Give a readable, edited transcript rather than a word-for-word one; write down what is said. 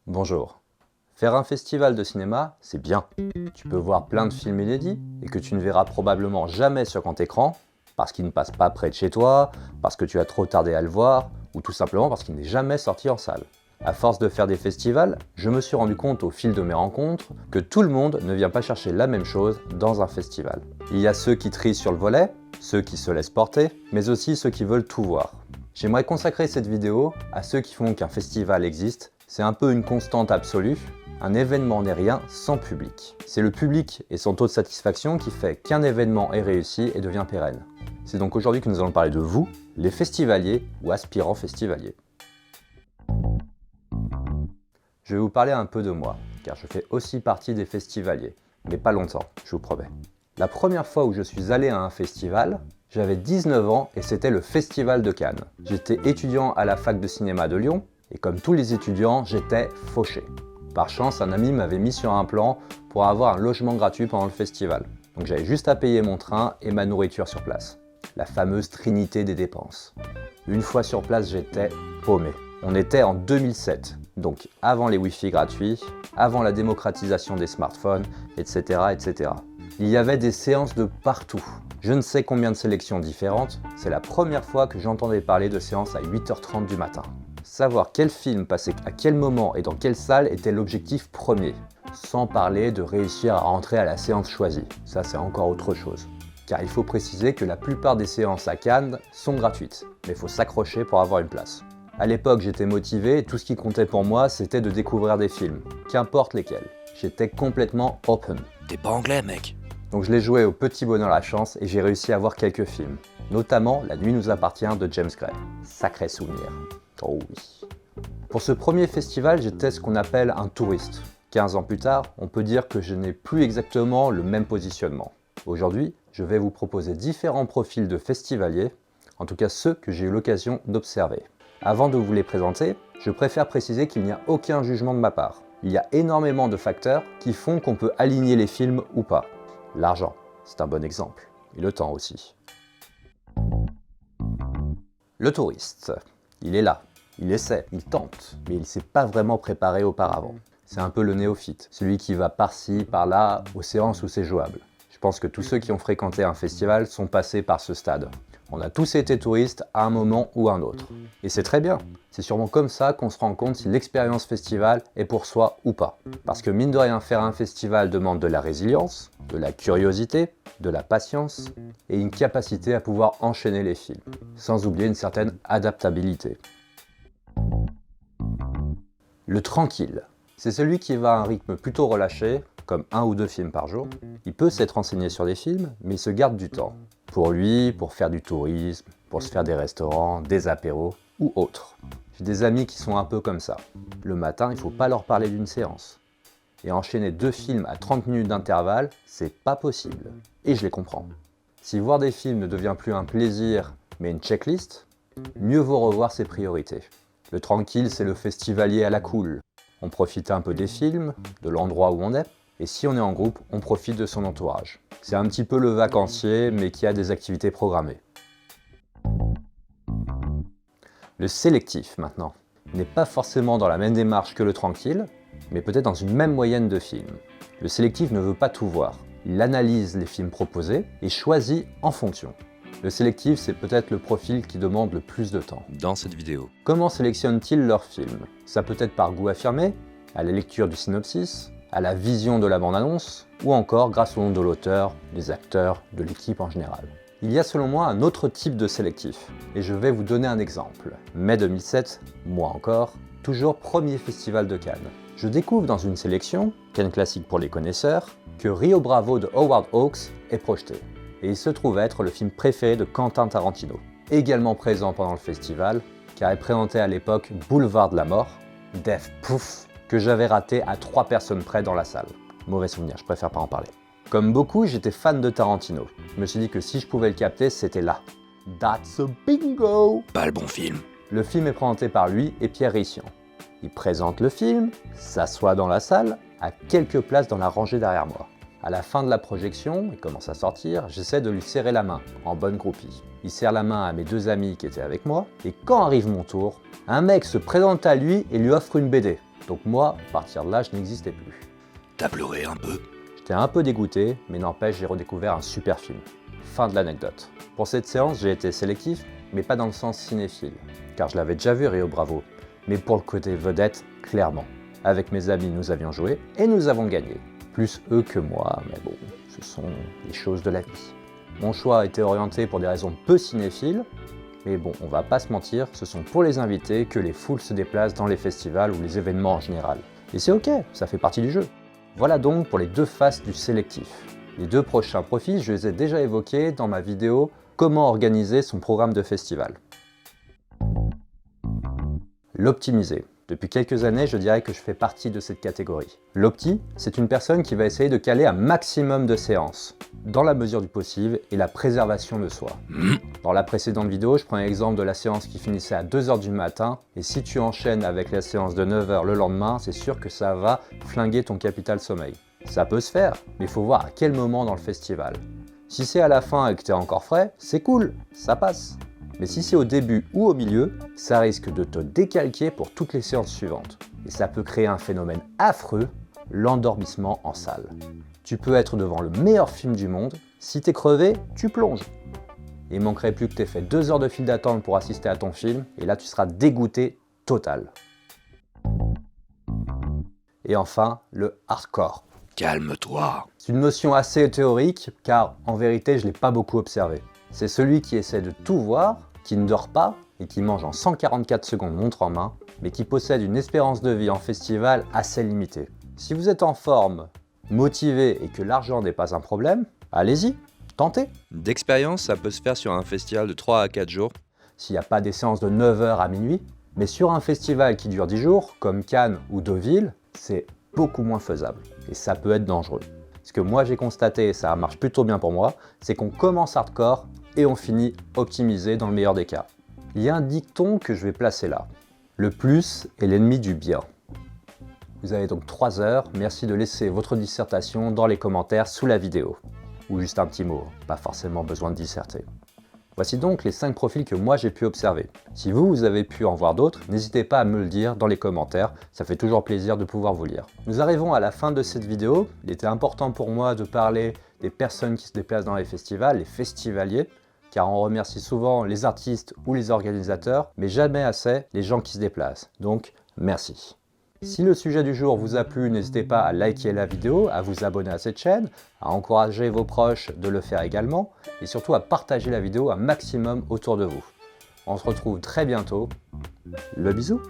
Bonjour. Faire un festival de cinéma, c'est bien. Tu peux voir plein de films inédits et que tu ne verras probablement jamais sur grand écran, parce qu'il ne passe pas près de chez toi, parce que tu as trop tardé à le voir, ou tout simplement parce qu'il n'est jamais sorti en salle. À force de faire des festivals, je me suis rendu compte au fil de mes rencontres que tout le monde ne vient pas chercher la même chose dans un festival. Il y a ceux qui trient sur le volet, ceux qui se laissent porter, mais aussi ceux qui veulent tout voir. J'aimerais consacrer cette vidéo à ceux qui font qu'un festival existe. C'est un peu une constante absolue. Un événement n'est rien sans public. C'est le public et son taux de satisfaction qui fait qu'un événement est réussi et devient pérenne. C'est donc aujourd'hui que nous allons parler de vous, les festivaliers ou aspirants festivaliers. Je vais vous parler un peu de moi, car je fais aussi partie des festivaliers, mais pas longtemps, je vous promets. La première fois où je suis allé à un festival, j'avais 19 ans et c'était le Festival de Cannes. J'étais étudiant à la fac de cinéma de Lyon et comme tous les étudiants, j'étais fauché. Par chance, un ami m'avait mis sur un plan pour avoir un logement gratuit pendant le festival. Donc j'avais juste à payer mon train et ma nourriture sur place. La fameuse trinité des dépenses. Une fois sur place, j'étais paumé. On était en 2007, donc avant les Wi-Fi gratuits, avant la démocratisation des smartphones, etc., etc. Il y avait des séances de partout. Je ne sais combien de sélections différentes, c'est la première fois que j'entendais parler de séances à 8h30 du matin. Savoir quel film passait à quel moment et dans quelle salle était l'objectif premier, sans parler de réussir à rentrer à la séance choisie. Ça, c'est encore autre chose. Car il faut préciser que la plupart des séances à Cannes sont gratuites, mais il faut s'accrocher pour avoir une place. À l'époque, j'étais motivé et tout ce qui comptait pour moi, c'était de découvrir des films, qu'importe lesquels. J'étais complètement open. T'es pas anglais, mec. Donc je l'ai joué au petit bonheur la chance et j'ai réussi à voir quelques films, notamment La nuit nous appartient de James Gray. Sacré souvenir. Oh oui. Pour ce premier festival, j'étais ce qu'on appelle un touriste. 15 ans plus tard, on peut dire que je n'ai plus exactement le même positionnement. Aujourd'hui, je vais vous proposer différents profils de festivaliers, en tout cas ceux que j'ai eu l'occasion d'observer. Avant de vous les présenter, je préfère préciser qu'il n'y a aucun jugement de ma part. Il y a énormément de facteurs qui font qu'on peut aligner les films ou pas. L'argent, c'est un bon exemple, et le temps aussi. Le touriste, il est là, il essaie, il tente, mais il ne s'est pas vraiment préparé auparavant. C'est un peu le néophyte, celui qui va par-ci, par-là, aux séances où c'est jouable. Je pense que tous ceux qui ont fréquenté un festival sont passés par ce stade. On a tous été touristes à un moment ou un autre. Et c'est très bien. C'est sûrement comme ça qu'on se rend compte si l'expérience festival est pour soi ou pas. Parce que mine de rien, faire un festival demande de la résilience, de la curiosité, de la patience et une capacité à pouvoir enchaîner les films. Sans oublier une certaine adaptabilité. Le tranquille. C'est celui qui va à un rythme plutôt relâché, comme 1 ou 2 films par jour. Il peut s'être renseigné sur des films, mais il se garde du temps. Pour lui, pour faire du tourisme, pour se faire des restaurants, des apéros ou autres. J'ai des amis qui sont un peu comme ça. Le matin, il ne faut pas leur parler d'une séance. Et enchaîner 2 films à 30 minutes d'intervalle, c'est pas possible. Et je les comprends. Si voir des films ne devient plus un plaisir, mais une checklist, mieux vaut revoir ses priorités. Le tranquille, c'est le festivalier à la cool. On profite un peu des films, de l'endroit où on est, et si on est en groupe, on profite de son entourage. C'est un petit peu le vacancier, mais qui a des activités programmées. Le sélectif, maintenant, n'est pas forcément dans la même démarche que le tranquille, mais peut-être dans une même moyenne de films. Le sélectif ne veut pas tout voir. Il analyse les films proposés et choisit en fonction. Le sélectif, c'est peut-être le profil qui demande le plus de temps. Dans cette vidéo. Comment sélectionnent-ils leurs films? Ça peut être par goût affirmé, à la lecture du synopsis, à la vision de la bande-annonce, ou encore grâce au nom de l'auteur, des acteurs, de l'équipe en général. Il y a selon moi un autre type de sélectif, et je vais vous donner un exemple. Mai 2007, moi encore, toujours premier festival de Cannes. Je découvre dans une sélection, Cannes classique pour les connaisseurs, que Rio Bravo de Howard Hawks est projeté. Et il se trouve être le film préféré de Quentin Tarantino. Également présent pendant le festival, car il présentait à l'époque Boulevard de la Mort, Death Proof, que j'avais raté à 3 personnes près dans la salle. Mauvais souvenir, je préfère pas en parler. Comme beaucoup, j'étais fan de Tarantino. Je me suis dit que si je pouvais le capter, c'était là. That's a bingo! Pas le bon film. Le film est présenté par lui et Pierre Rissian. Il présente le film, s'assoit dans la salle, à quelques places dans la rangée derrière moi. À la fin de la projection, il commence à sortir, j'essaie de lui serrer la main, en bonne groupie. Il serre la main à mes 2 amis qui étaient avec moi, et quand arrive mon tour, un mec se présente à lui et lui offre une BD. Donc moi, à partir de là, je n'existais plus. T'as pleuré un peu? J'étais un peu dégoûté, mais n'empêche, j'ai redécouvert un super film. Fin de l'anecdote. Pour cette séance, j'ai été sélectif, mais pas dans le sens cinéphile, car je l'avais déjà vu Rio Bravo, mais pour le côté vedette, clairement. Avec mes amis, nous avions joué et nous avons gagné. Plus eux que moi, mais bon, ce sont les choses de la vie. Mon choix a été orienté pour des raisons peu cinéphiles, mais bon, on va pas se mentir, ce sont pour les invités que les foules se déplacent dans les festivals ou les événements en général. Et c'est ok, ça fait partie du jeu. Voilà donc pour les deux faces du sélectif. Les deux prochains profils, je les ai déjà évoqués dans ma vidéo « Comment organiser son programme de festival ». L'optimiser. Depuis quelques années, je dirais que je fais partie de cette catégorie. L'opti, c'est une personne qui va essayer de caler un maximum de séances, dans la mesure du possible et la préservation de soi. Dans la précédente vidéo, je prends l'exemple de la séance qui finissait à 2 h du matin, et si tu enchaînes avec la séance de 9 h le lendemain, c'est sûr que ça va flinguer ton capital sommeil. Ça peut se faire, mais il faut voir à quel moment dans le festival. Si c'est à la fin et que tu es encore frais, c'est cool, ça passe. Mais si c'est au début ou au milieu, ça risque de te décalquer pour toutes les séances suivantes. Et ça peut créer un phénomène affreux, l'endormissement en salle. Tu peux être devant le meilleur film du monde, si t'es crevé, tu plonges. Il manquerait plus que t'aies fait 2 heures de file d'attente pour assister à ton film, et là tu seras dégoûté total. Et enfin, le hardcore. Calme-toi. C'est une notion assez théorique, car en vérité je ne l'ai pas beaucoup observé. C'est celui qui essaie de tout voir, qui ne dort pas et qui mange en 144 secondes montre en main, mais qui possède une espérance de vie en festival assez limitée. Si vous êtes en forme, motivé et que l'argent n'est pas un problème, allez-y, tentez. D'expérience, ça peut se faire sur un festival de 3 à 4 jours. S'il n'y a pas des séances de 9 h à minuit, mais sur un festival qui dure 10 jours, comme Cannes ou Deauville, c'est beaucoup moins faisable et ça peut être dangereux. Ce que moi j'ai constaté, et ça marche plutôt bien pour moi, c'est qu'on commence hardcore et on finit optimisé dans le meilleur des cas. Il y a un dicton que je vais placer là. Le plus est l'ennemi du bien. Vous avez donc 3 heures, merci de laisser votre dissertation dans les commentaires sous la vidéo. Ou juste un petit mot, pas forcément besoin de disserter. Voici donc les 5 profils que moi j'ai pu observer. Si vous avez pu en voir d'autres, n'hésitez pas à me le dire dans les commentaires, ça fait toujours plaisir de pouvoir vous lire. Nous arrivons à la fin de cette vidéo, il était important pour moi de parler des personnes qui se déplacent dans les festivals, les festivaliers, car on remercie souvent les artistes ou les organisateurs, mais jamais assez les gens qui se déplacent. Donc, merci. Si le sujet du jour vous a plu, n'hésitez pas à liker la vidéo, à vous abonner à cette chaîne, à encourager vos proches de le faire également, et surtout à partager la vidéo un maximum autour de vous. On se retrouve très bientôt. Le bisou!